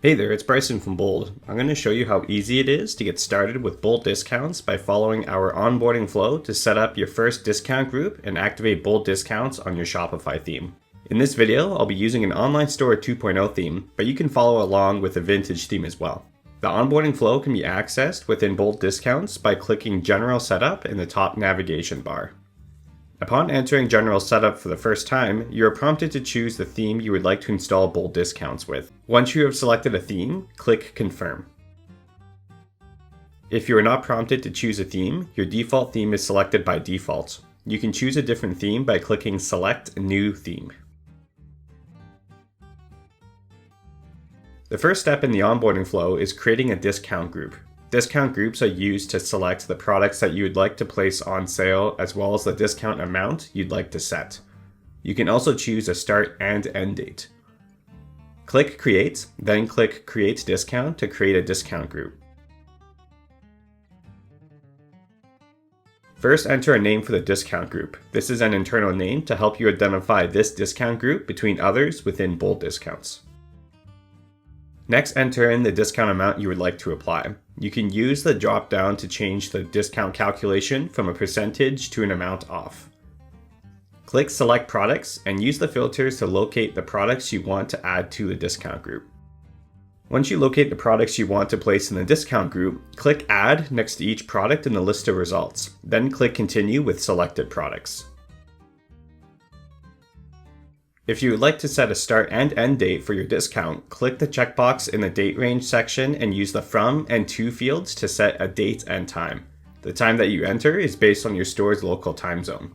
Hey there, it's Bryson from Bold. I'm going to show you how easy it is to get started with Bold discounts by following our onboarding flow to set up your first discount group and activate Bold discounts on your Shopify theme. In this video, I'll be using an Online Store 2.0 theme, but you can follow along with a vintage theme as well. The onboarding flow can be accessed within Bold discounts by clicking General Setup in the top navigation bar. Upon entering General Setup for the first time, you are prompted to choose the theme you would like to install Bold discounts with. Once you have selected a theme, click Confirm. If you are not prompted to choose a theme, your default theme is selected by default. You can choose a different theme by clicking Select New Theme. The first step in the onboarding flow is creating a discount group. Discount groups are used to select the products that you would like to place on sale as well as the discount amount you'd like to set. You can also choose a start and end date. Click Create, then click Create Discount to create a discount group. First, enter a name for the discount group. This is an internal name to help you identify this discount group between others within Bold discounts. Next, enter in the discount amount you would like to apply. You can use the drop-down to change the discount calculation from a percentage to an amount off. Click Select Products and use the filters to locate the products you want to add to the discount group. Once you locate the products you want to place in the discount group, click Add next to each product in the list of results. Then click Continue with selected products. If you would like to set a start and end date for your discount, click the checkbox in the date range section and use the from and to fields to set a date and time. The time that you enter is based on your store's local time zone.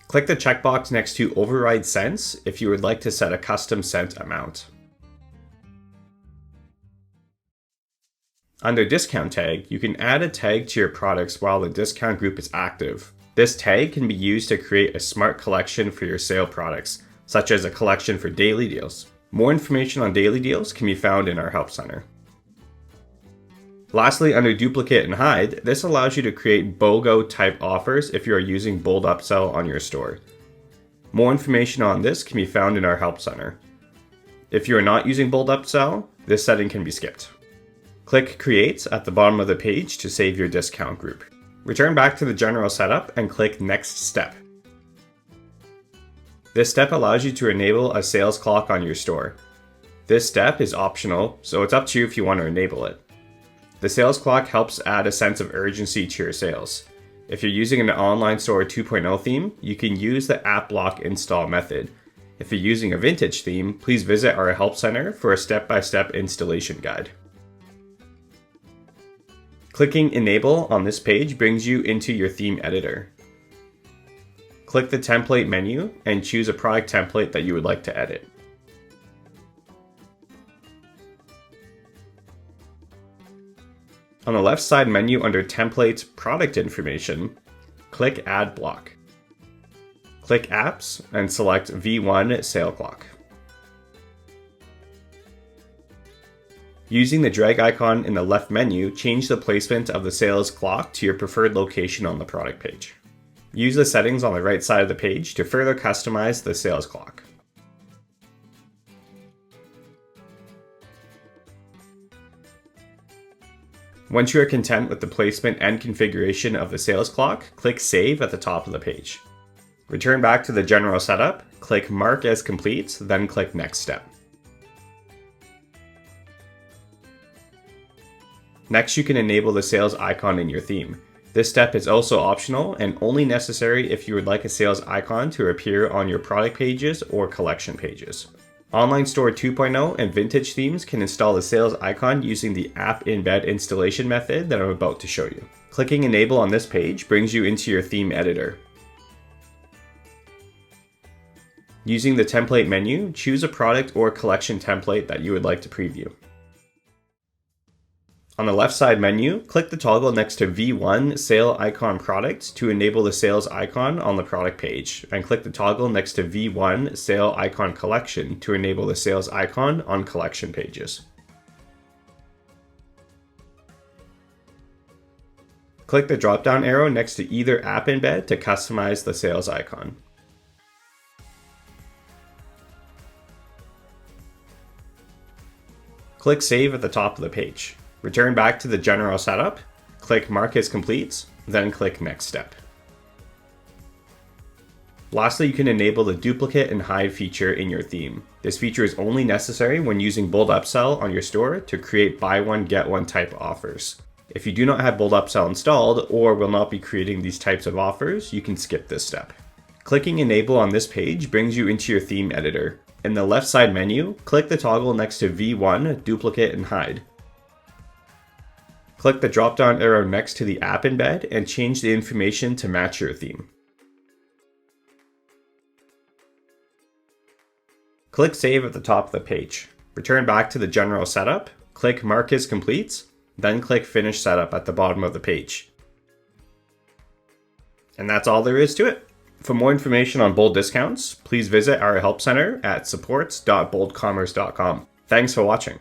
Click the checkbox next to Override Cents if you would like to set a custom cent amount. Under Discount Tag, you can add a tag to your products while the discount group is active. This tag can be used to create a smart collection for your sale products, such as a collection for daily deals. More information on daily deals can be found in our Help Center. Lastly, under Duplicate and Hide, this allows you to create BOGO type offers if you are using Bold Upsell on your store. More information on this can be found in our Help Center. If you are not using Bold Upsell, this setting can be skipped. Click Create at the bottom of the page to save your discount group. Return back to the general setup and click Next Step. This step allows you to enable a sales clock on your store. This step is optional, so it's up to you if you want to enable it. The sales clock helps add a sense of urgency to your sales. If you're using an Online Store 2.0 theme, you can use the App Block install method. If you're using a vintage theme, please visit our Help Center for a step-by-step installation guide. Clicking Enable on this page brings you into your theme editor. Click the Template menu and choose a product template that you would like to edit. On the left side menu under Template Product Information, click Add Block. Click Apps and select V1 Sale Clock. Using the drag icon in the left menu, change the placement of the sales clock to your preferred location on the product page. Use the settings on the right side of the page to further customize the sales clock. Once you are content with the placement and configuration of the sales clock, click Save at the top of the page. Return back to the general setup, click Mark as Complete, then click Next Step. Next, you can enable the sales icon in your theme. This step is also optional and only necessary if you would like a sales icon to appear on your product pages or collection pages. Online Store 2.0 and vintage themes can install the sales icon using the App Embed installation method that I'm about to show you. Clicking Enable on this page brings you into your theme editor. Using the Template menu, choose a product or collection template that you would like to preview. On the left side menu, click the toggle next to V1 Sale Icon Product to enable the sales icon on the product page, and click the toggle next to V1 Sale Icon Collection to enable the sales icon on collection pages. Click the drop-down arrow next to either app embed to customize the sales icon. Click Save at the top of the page. Return back to the general setup, click Mark as Complete, then click Next Step. Lastly, you can enable the duplicate and hide feature in your theme. This feature is only necessary when using Bold Upsell on your store to create buy one, get one type offers. If you do not have Bold Upsell installed or will not be creating these types of offers, you can skip this step. Clicking Enable on this page brings you into your theme editor. In the left side menu, click the toggle next to V1, Duplicate and Hide. Click the drop-down arrow next to the app embed and change the information to match your theme. Click Save at the top of the page. Return back to the general setup, click Mark as Complete, then click Finish Setup at the bottom of the page. And that's all there is to it. For more information on Bold discounts, please visit our help center at supports.boldcommerce.com. Thanks for watching.